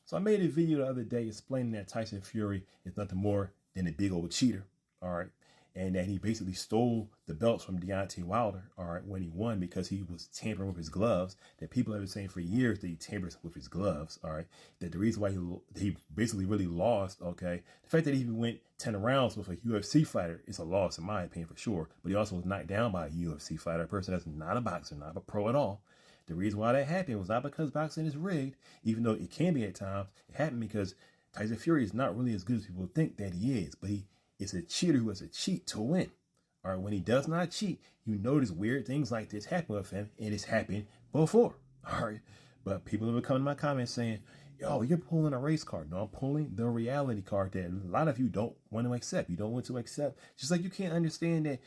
So I made a video the other day explaining that Tyson Fury is nothing more than a big old cheater, all right, and that he basically stole the belts from Deontay Wilder, all right, when he won because he was tampering with his gloves. That people have been saying for years that he tampers with his gloves, all right. That the reason why he basically really lost, okay, the fact that he even went 10 rounds with a UFC fighter is a loss in my opinion for sure. But he also was knocked down by a UFC fighter, a person that's not a boxer, not a pro at all. The reason why that happened was not because boxing is rigged, even though it can be at times. It happened because Tyson Fury is not really as good as people think that he is, but he is a cheater who has to cheat to win. All right, when he does not cheat, you notice weird things like this happen with him, and it's happened before. All right, but people have come in my comments saying, yo, you're pulling a race card. No, I'm pulling the reality card that a lot of you don't want to accept. You don't want to accept, just like you can't understand that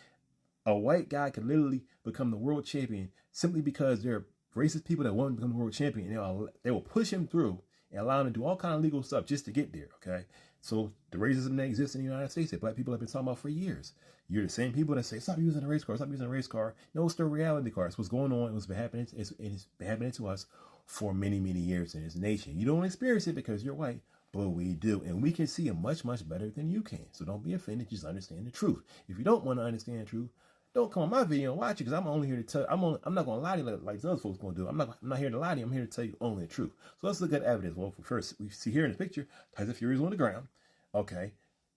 a white guy could literally become the world champion simply because there are racist people that want to become the world champion. And they will push him through and allow him to do all kind of legal stuff just to get there, okay? So the racism that exists in the United States that black people have been talking about for years. You're the same people that say, stop using a race car, stop using a race car. No, it's the reality car. It's what's going on. It's been happening. It's been happening to us for many, many years in this nation. You don't experience it because you're white, but we do. And we can see it much, much better than you can. So don't be offended. Just understand the truth. If you don't want to understand the truth, don't come on my video and watch it, because I'm only here to tell. I'm not going to lie to you like other folks going to do. I'm not here to lie to you. I'm here to tell you only the truth. So let's look at evidence. Well, first we see here in the picture, Tyson Fury is on the ground. Okay,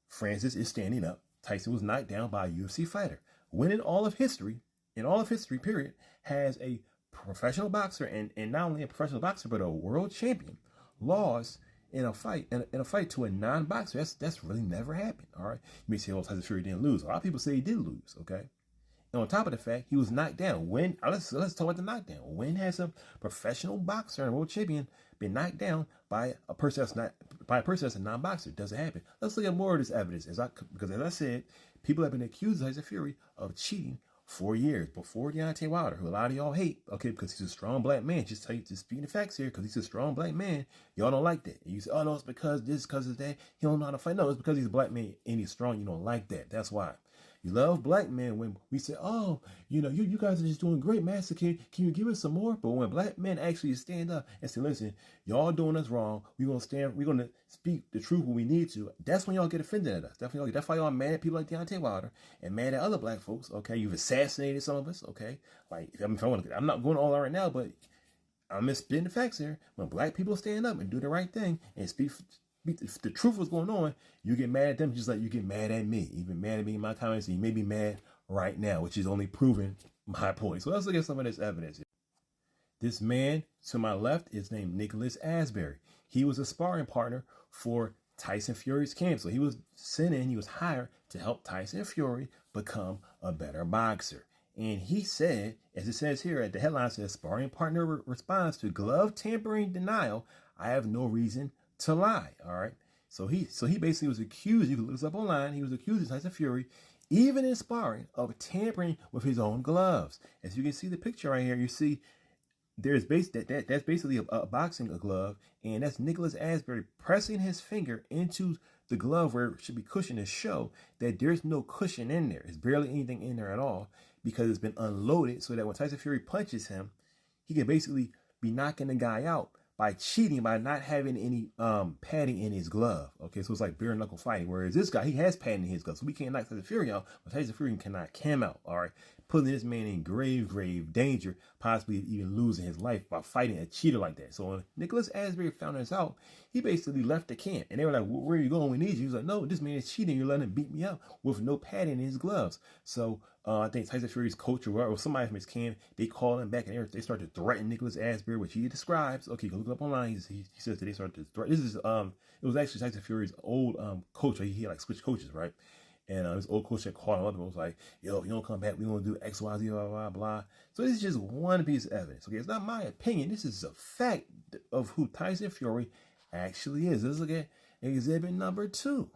Francis is standing up. Tyson was knocked down by a UFC fighter. When in all of history, period, has a professional boxer and not only a professional boxer but a world champion lost in a fight to a non-boxer. That's really never happened. All right, you may say, "Oh, Tyson Fury didn't lose." A lot of people say he did lose. Okay. And on top of the fact, he was knocked down. When let's talk about the knockdown. When has a professional boxer and world champion been knocked down by a person that's a non-boxer? It doesn't happen. Let's look at more of this evidence. Because as I said, people have been accused of Tyson Fury of cheating for years before Deontay Wilder, who a lot of y'all hate, okay, because he's a strong black man. Just speaking the facts here, because he's a strong black man. Y'all don't like that. And you say, oh no, it's because this, because of that. He don't know how to fight. No, it's because he's a black man and he's strong. You don't like that. That's why. You love black men when we say, oh, you guys are just doing great, Master. Can you give us some more? But when black men actually stand up and say, listen, y'all doing us wrong. We're going to speak the truth when we need to. That's when y'all get offended at us. That's why y'all mad at people like Deontay Wilder and mad at other black folks. Okay. You've assassinated some of us. Okay. Like, I'm not going all out right now, but I'm just spitting the facts here. When black people stand up and do the right thing and speak the truth was going on, you get mad at them just like you get mad at me. You've been mad at me in my comments, and you may be mad right now, which is only proving my point. So let's look at some of this evidence. This man to my left is named Nicholas Asbury. He was a sparring partner for Tyson Fury's camp. So he was hired to help Tyson Fury become a better boxer. And he said, as it says here at the headline, says, sparring partner responds to glove tampering denial. I have no reason to lie. All right. So he basically was accused. You can look this up online. He was accused of Tyson Fury, even in sparring, of tampering with his own gloves. As you can see the picture right here, you see that's basically a boxing glove, and that's Nicholas Asbury pressing his finger into the glove where it should be cushioned to show that there's no cushion in there. There's barely anything in there at all because it's been unloaded, so that when Tyson Fury punches him, he can basically be knocking the guy out by cheating, by not having any padding in his glove. Okay, so it's like bare knuckle fighting. Whereas this guy, he has padding in his glove, so we can't knock Tyson Fury out, but Tyson Fury can knock him out. All right, putting this man in grave danger, possibly even losing his life by fighting a cheater like that. So when Nicholas Asbury found this out, he basically left the camp, and they were like, "Where are you going? We need you." He was like, "No, this man is cheating. You're letting him beat me up with no padding in his gloves." So I think Tyson Fury's coach or somebody from his camp, they call him back and they start to threaten Nicholas Asbury, which he describes. Okay, go look up online. He says that they started to threaten. This is it was actually Tyson Fury's old coach. He like switched coaches, right? And his old coach had called him up and was like, "Yo, if you don't come back, we gonna do X, Y, Z, blah, blah, blah." So this is just one piece of evidence. Okay, it's not my opinion. This is a fact of who Tyson Fury actually is. Let's look at exhibit number 2.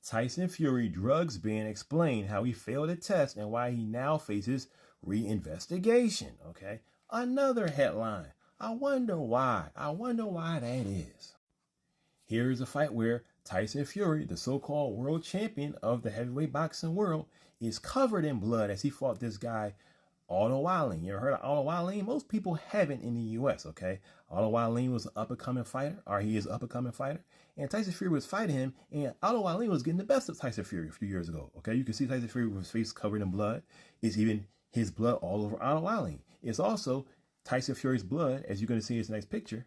Tyson Fury drugs ban explained how he failed a test and why he now faces reinvestigation. Okay, another headline. I wonder why that is. Here is a fight where Tyson Fury, the so-called world champion of the heavyweight boxing world, is covered in blood as he fought this guy Otto Wallin. You ever heard of Otto Wallin? Most people haven't in the U.S., okay? Otto Wallin was an up-and-coming fighter, or he is an up-and-coming fighter. And Tyson Fury was fighting him, and Otto Wallin was getting the best of Tyson Fury a few years ago, okay? You can see Tyson Fury with his face covered in blood. It's even his blood all over Otto Wallin. It's also Tyson Fury's blood, as you're going to see in this next picture,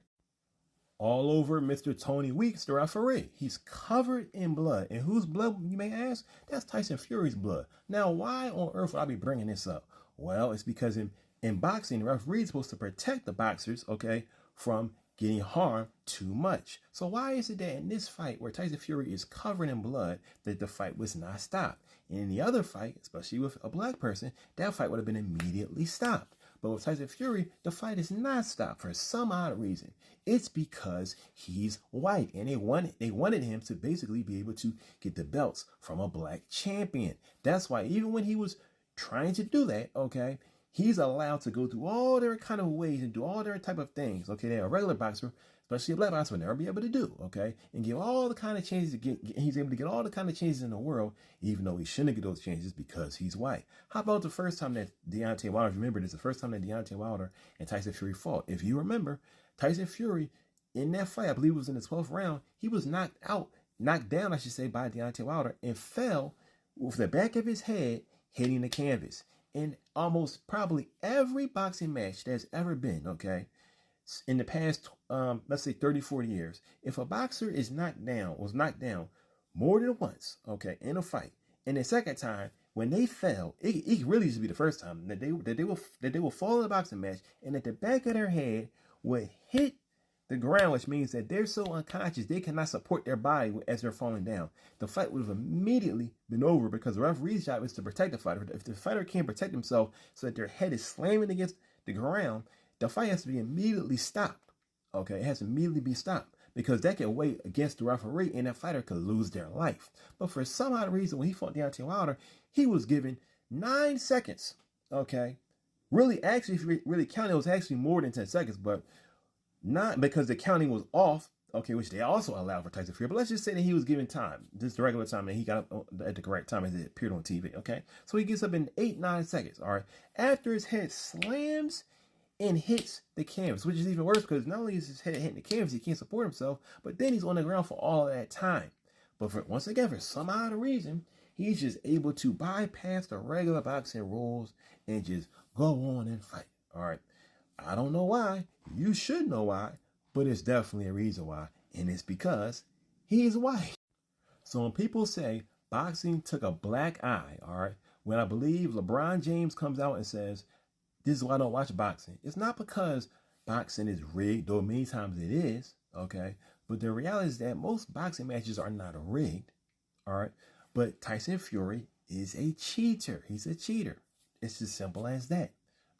all over Mr. Tony Weeks, the referee. He's covered in blood. And whose blood, you may ask? That's Tyson Fury's blood. Now, why on earth would I be bringing this up? Well, it's because in boxing, the referee is supposed to protect the boxers, okay, from getting harmed too much. So why is it that in this fight where Tyson Fury is covered in blood, that the fight was not stopped? And in the other fight, especially with a black person, that fight would have been immediately stopped. But with Tyson Fury, the fight is not stopped for some odd reason. It's because he's white, and they wanted him to basically be able to get the belts from a black champion. That's why even when he was trying to do that, okay, he's allowed to go through all their kind of ways and do all their type of things, okay, that a regular boxer, especially a black boxer, will never be able to do, okay, and get all the kind of changes he's able to get all the kind of changes in the world, even though he shouldn't get those changes because he's white. How about the first time that Deontay Wilder, remember this, the first time that Deontay Wilder and Tyson Fury fought? If you remember, Tyson Fury, in that fight, I believe it was in the 12th round, he was knocked down, I should say, by Deontay Wilder, and fell with the back of his head hitting the canvas. In almost probably every boxing match there's ever been, okay, in the past, let's say 30, 40 years, if a boxer was knocked down more than once, okay, in a fight, and the second time, when they fell, it really used to be the first time that they will fall in a boxing match, and that the back of their head would hit the ground, which means that they're so unconscious they cannot support their body as they're falling down. The fight would have immediately been over because the referee's job is to protect the fighter. If the fighter can't protect himself so that their head is slamming against the ground, the fight has to be immediately stopped. Okay, it has to immediately be stopped because that can weigh against the referee and that fighter could lose their life. But for some odd reason, when he fought Deontay Wilder, he was given 9 seconds. Okay, really, actually, if you really count, it was actually more than 10 seconds, but not because the counting was off, okay, which they also allowed for Tyson Fury. But let's just say that he was given time, just the regular time, and he got up at the correct time as it appeared on TV, okay? So he gets up in 8-9 seconds, all right? After his head slams and hits the canvas, which is even worse because not only is his head hitting the canvas, he can't support himself, but then he's on the ground for all of that time. But once again, for some odd reason, he's just able to bypass the regular boxing rules and just go on and fight, all right? I don't know why. You should know why, but it's definitely a reason why, and it's because he's white. So when people say boxing took a black eye, all right, when I believe LeBron James comes out and says, this is why I don't watch boxing, it's not because boxing is rigged, though many times it is, okay, but the reality is that most boxing matches are not rigged, all right, but Tyson Fury is a cheater. He's a cheater. It's as simple as that,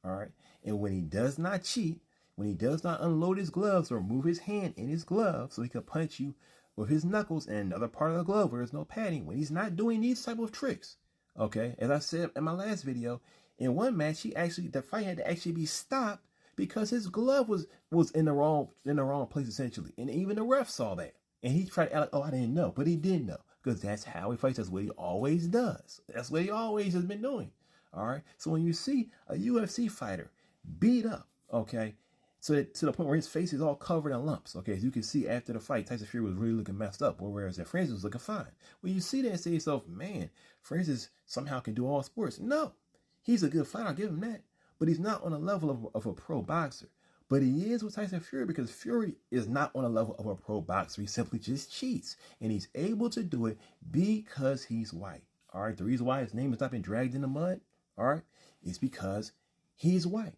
all right. And when he does not cheat, when he does not unload his gloves or move his hand in his glove so he can punch you with his knuckles and another part of the glove where there's no padding, when he's not doing these type of tricks, okay, as I said in my last video, in one match, the fight had to actually be stopped because his glove was in the wrong place essentially, and even the ref saw that, and he tried to act like, oh, I didn't know, but he did know because that's how he fights. That's what he always does. That's what he always has been doing. All right. So when you see a UFC fighter beat up, okay, so to the point where his face is all covered in lumps, okay, as you can see after the fight, Tyson Fury was really looking messed up, whereas that Francis was looking fine. When you see that and say to yourself, man, Francis somehow can do all sports. No, he's a good fighter, I'll give him that, but he's not on the level of a pro boxer. But he is with Tyson Fury because Fury is not on the level of a pro boxer. He simply just cheats, and he's able to do it because he's white. All right, the reason why his name has not been dragged in the mud, all right, is because he's white.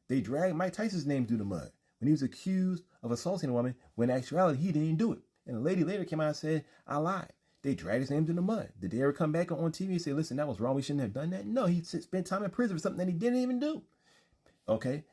They dragged Mike Tyson's name through the mud when he was accused of assaulting a woman when in actuality he didn't do it. And the lady later came out and said, I lied. They dragged his name through the mud. Did they ever come back on TV and say, listen, that was wrong, we shouldn't have done that? No, he spent time in prison for something that he didn't even do. Okay?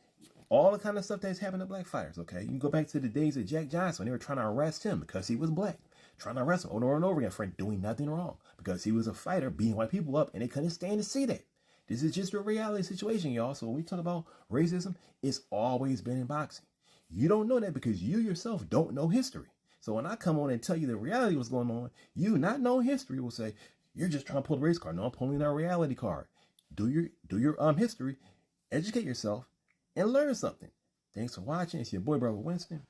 All the kind of stuff that's happened to black fighters, okay? You can go back to the days of Jack Johnson when they were trying to arrest him because he was black. Trying to arrest him over and over again for doing nothing wrong because he was a fighter beating white people up and they couldn't stand to see that. This is just a reality situation, y'all. So when we talk about racism, it's always been in boxing. You don't know that because you yourself don't know history. So when I come on and tell you the reality of what's going on, you not knowing history will say, you're just trying to pull the race card. No, I'm pulling that reality card. Do your history. educate yourself, and learn something. Thanks for watching. It's your boy, Brother Winston.